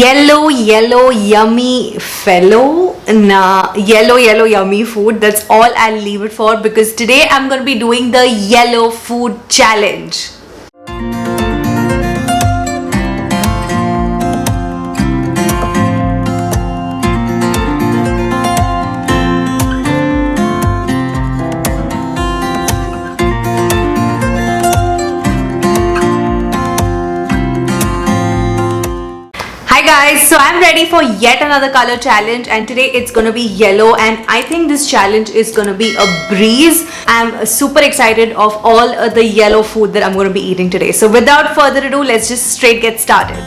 yellow yummy fellow. Nah, yellow yummy food. That's all I'll leave it for, because today I'm gonna be doing the yellow food challenge. Hi guys, so I'm ready for yet another color challenge, and today it's gonna be yellow, and I think this challenge is gonna be a breeze. I'm super excited of all the yellow food that I'm gonna be eating today. So without further ado, let's just straight get started.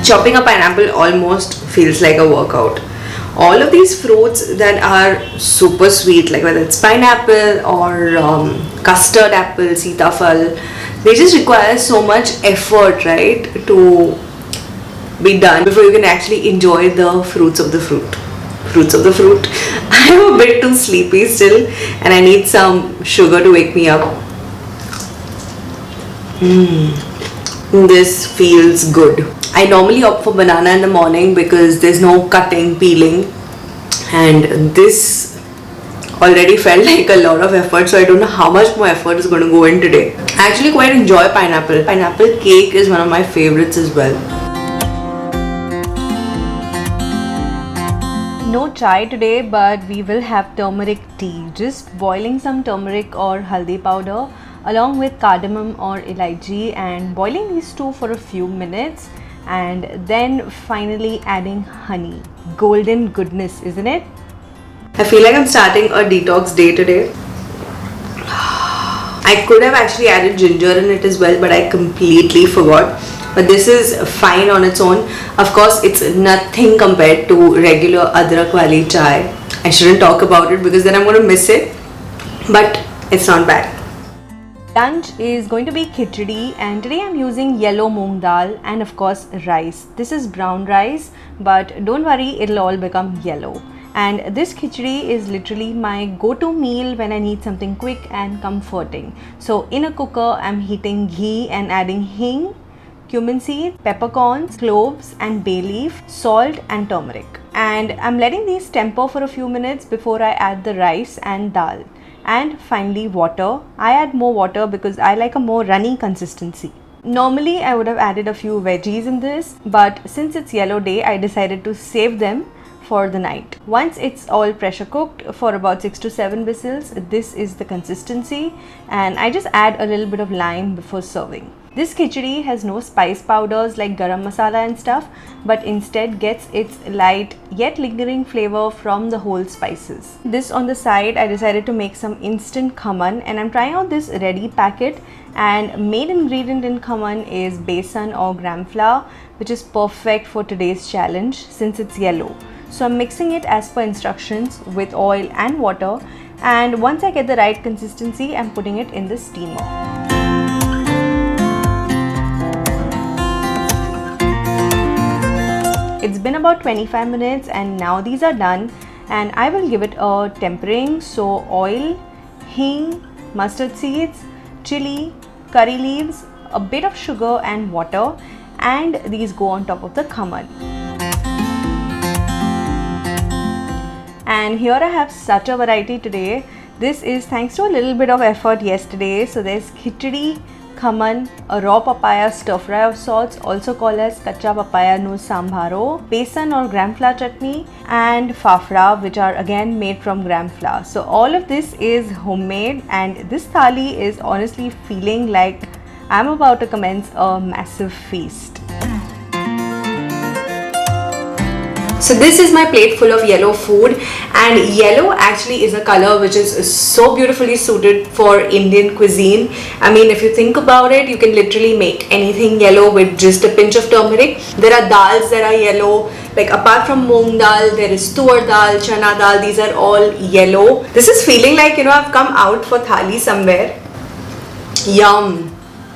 Chopping a pineapple almost feels like a workout. All of these fruits that are super sweet, like whether it's pineapple or custard apple, sitafal, they just require so much effort, right, to be done before you can actually enjoy the fruits of the fruit. I'm a bit too sleepy still, and I need some sugar to wake me up. This feels good. I normally opt for banana in the morning because there's no cutting, peeling, and this already felt like a lot of effort, so I don't know how much more effort is going to go in today. I actually quite enjoy pineapple. Pineapple cake is one of my favorites as well. No chai today, but we will have turmeric tea. Just boiling some turmeric or haldi powder along with cardamom or elaichi and boiling these two for a few minutes, and then finally adding honey. Golden goodness, isn't it? I feel like I'm starting a detox day today. I could have actually added ginger in it as well, but I completely forgot. But this is fine on its own. Of course, it's nothing compared to regular adrak wali chai. I shouldn't talk about it because then I'm going to miss it. But it's not bad. Lunch is going to be khichdi, and today I'm using yellow moong dal and of course rice. This is brown rice, but don't worry, it'll all become yellow. And this khichdi is literally my go-to meal when I need something quick and comforting. So in a cooker, I'm heating ghee and adding hing, cumin seed, peppercorns, cloves and bay leaf, salt and turmeric. And I'm letting these temper for a few minutes before I add the rice and dal. And finally water. I add more water because I like a more runny consistency. Normally I would have added a few veggies in this, but since it's yellow day, I decided to save them for the night. Once it's all pressure cooked for about 6 to 7 whistles, this is the consistency, and I just add a little bit of lime before serving. This khichdi has no spice powders like garam masala and stuff, but instead gets its light yet lingering flavor from the whole spices. This on the side, I decided to make some instant khaman, and I'm trying out this ready packet, and main ingredient in khaman is besan or gram flour, which is perfect for today's challenge since it's yellow. So I'm mixing it as per instructions with oil and water, and once I get the right consistency, I'm putting it in the steamer. It's been about 25 minutes and now these are done, and I will give it a tempering. So oil, hing, mustard seeds, chili, curry leaves, a bit of sugar and water, and these go on top of the khaman. And here I have such a variety today. This is thanks to a little bit of effort yesterday. So there's khichdi, khaman, a raw papaya stir fry of sorts, also called as kacha papaya no sambharo, besan or gram flour chutney, and fafda, which are again made from gram flour. So all of this is homemade, and this thali is honestly feeling like I'm about to commence a massive feast. So this is my plate full of yellow food, and yellow actually is a color which is so beautifully suited for Indian cuisine. I mean, if you think about it, you can literally make anything yellow with just a pinch of turmeric. There are dals that are yellow, like apart from moong dal, there is tur dal, chana dal, these are all yellow. This is feeling like, I've come out for thali somewhere. Yum.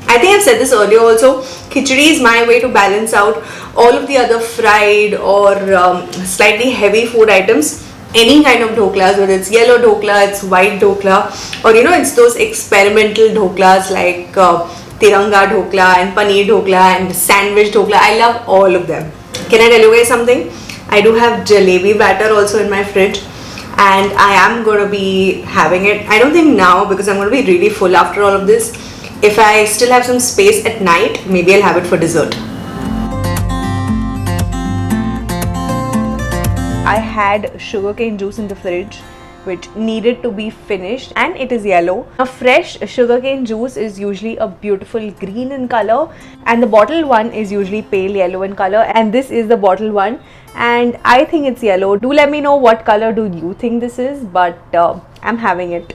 I think I've said this earlier also, khichdi is my way to balance out all of the other fried or slightly heavy food items. Any kind of dhoklas, whether it's yellow dhokla, it's white dhokla, or it's those experimental dhoklas like Tiranga dhokla and paneer dhokla and sandwich dhokla. I love all of them. Can I tell you guys something? I do have jalebi batter also in my fridge, and I am going to be having it. I don't think now, because I'm going to be really full after all of this. If I still have some space at night, maybe I'll have it for dessert. I had sugarcane juice in the fridge which needed to be finished, and it is yellow. A fresh sugarcane juice is usually a beautiful green in color, and the bottled one is usually pale yellow in color, and this is the bottled one and I think it's yellow. Do let me know what color do you think this is, but I'm having it.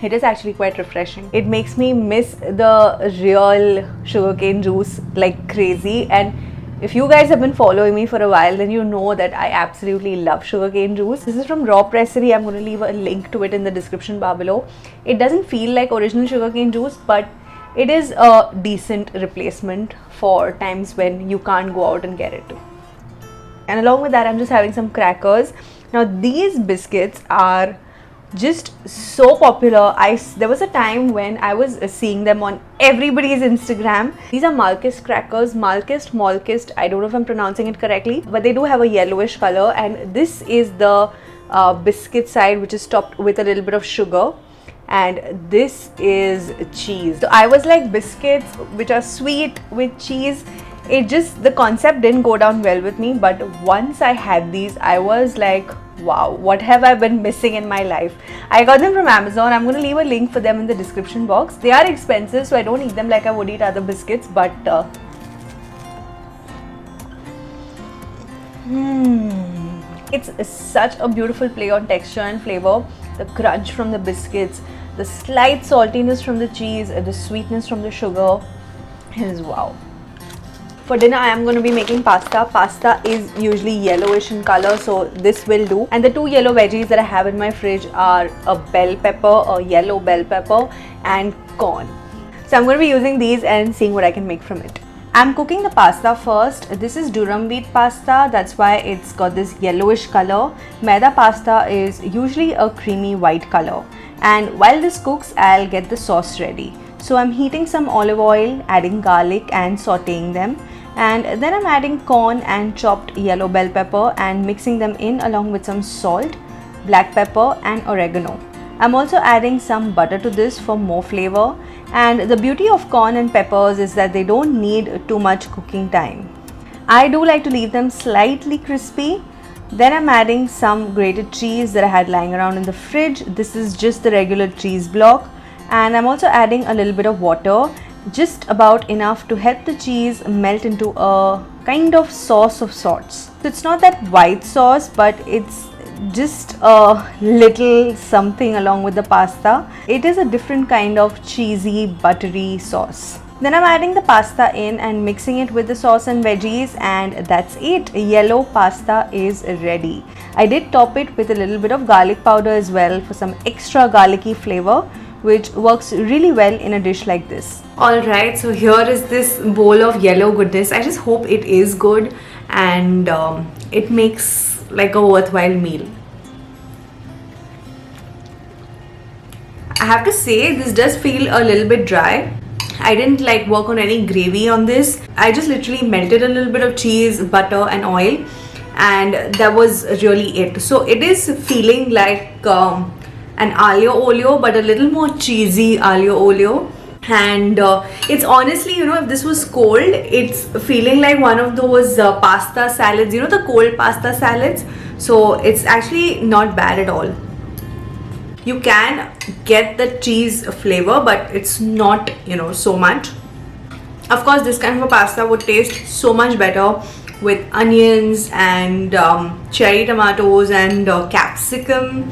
It is actually quite refreshing. It makes me miss the real sugarcane juice like crazy, and if you guys have been following me for a while, then you know that I absolutely love sugarcane juice. This is from Raw Pressery. I'm going to leave a link to it in the description bar below. It doesn't feel like original sugarcane juice, but it is a decent replacement for times when you can't go out and get it. And along with that, I'm just having some crackers. Now these biscuits are just so popular. There was a time when I was seeing them on everybody's Instagram. These are Malkist crackers, Malkist, I don't know if I'm pronouncing it correctly, but they do have a yellowish color, and this is the biscuit side, which is topped with a little bit of sugar, and this is cheese. So I was like, biscuits which are sweet with cheese, the concept didn't go down well with me, but once I had these, I was like, wow, what have I been missing in my life? I got them from Amazon. I'm going to leave a link for them in the description box. They are expensive, so I don't eat them like I would eat other biscuits, but it's such a beautiful play on texture and flavor. The crunch from the biscuits, the slight saltiness from the cheese, the sweetness from the sugar is wow. For dinner, I am going to be making pasta. Pasta is usually yellowish in color, so this will do. And the two yellow veggies that I have in my fridge are a bell pepper, a yellow bell pepper, and corn. So I'm going to be using these and seeing what I can make from it. I'm cooking the pasta first. This is durum wheat pasta, that's why it's got this yellowish color. Maida pasta is usually a creamy white color. And while this cooks, I'll get the sauce ready. So I'm heating some olive oil, adding garlic and sauteing them. And then I'm adding corn and chopped yellow bell pepper and mixing them in along with some salt, black pepper and oregano. I'm also adding some butter to this for more flavor. And the beauty of corn and peppers is that they don't need too much cooking time. I do like to leave them slightly crispy. Then I'm adding some grated cheese that I had lying around in the fridge. This is just the regular cheese block. And I'm also adding a little bit of water, just about enough to help the cheese melt into a kind of sauce of sorts. So it's not that white sauce, but it's just a little something along with the pasta. It is a different kind of cheesy, buttery sauce. Then I'm adding the pasta in and mixing it with the sauce and veggies, and that's it. Yellow pasta is ready. I did top it with a little bit of garlic powder as well for some extra garlicky flavor, which works really well in a dish like this. Alright, so here is this bowl of yellow goodness. I just hope it is good and it makes like a worthwhile meal. I have to say, this does feel a little bit dry. I didn't like work on any gravy on this. I just literally melted a little bit of cheese, butter and oil, and that was really it. So it is feeling like an aglio olio, but a little more cheesy aglio olio. And it's honestly, if this was cold, it's feeling like one of those pasta salads, the cold pasta salads. So it's actually not bad at all. You can get the cheese flavor, but it's not, so much. Of course, this kind of a pasta would taste so much better with onions and cherry tomatoes and capsicum.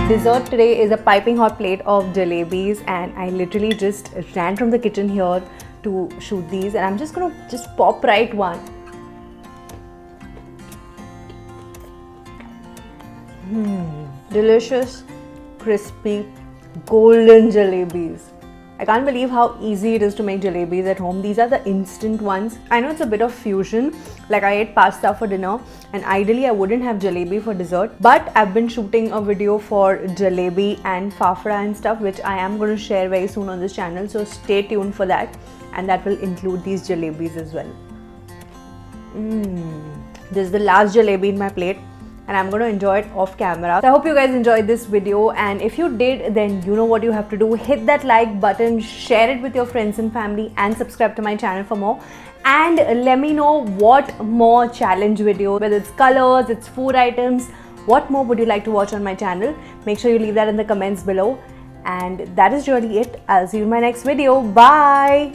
Dessert today is a piping hot plate of jalebis, and I literally just ran from the kitchen here to shoot these, and I'm just gonna pop right one. Delicious, crispy, golden jalebis. I can't believe how easy it is to make jalebis at home. These are the instant ones. I know it's a bit of fusion, like I ate pasta for dinner and ideally I wouldn't have jalebi for dessert, but I've been shooting a video for jalebi and fafda and stuff, which I am going to share very soon on this channel, so stay tuned for that, and that will include these jalebis as well. This is the last jalebi in my plate and I'm going to enjoy it off camera. So I hope you guys enjoyed this video, and if you did, then you know what you have to do. Hit that like button, share it with your friends and family, and subscribe to my channel for more. And let me know what more challenge video, whether it's colors, it's food items, what more would you like to watch on my channel. Make sure you leave that in the comments below. And that is really it. I'll see you in my next video. Bye.